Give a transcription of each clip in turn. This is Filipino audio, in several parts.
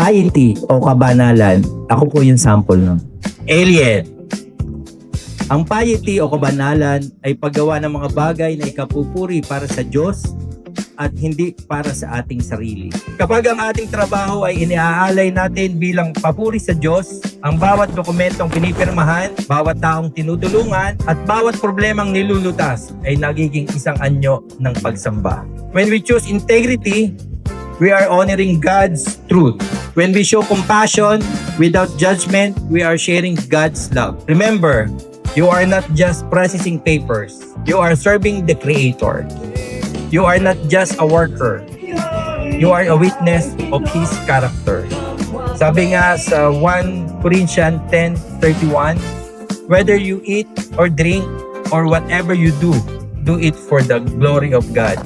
piety o kabanalan, ako po yung sample ng alien. Ang piety o kabanalan ay paggawa ng mga bagay na ikapupuri para sa Diyos at hindi para sa ating sarili. Kapag ang ating trabaho ay iniaalay natin bilang papuri sa Diyos, ang bawat dokumentong pinipirmahan, bawat taong tinutulungan, at bawat problemang nilulutas ay nagiging isang anyo ng pagsamba. When we choose integrity, we are honoring God's truth. When we show compassion without judgment, we are sharing God's love. Remember, you are not just processing papers. You are serving the Creator. You are not just a worker. You are a witness of His character. Sabi nga sa 1 Corinthians 10:31, whether you eat or drink or whatever you do, do it for the glory of God.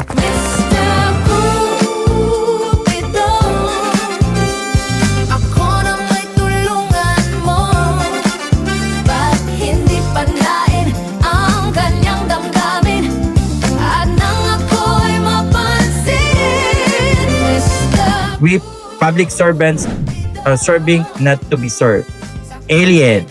We public servants are serving not to be served. Alien.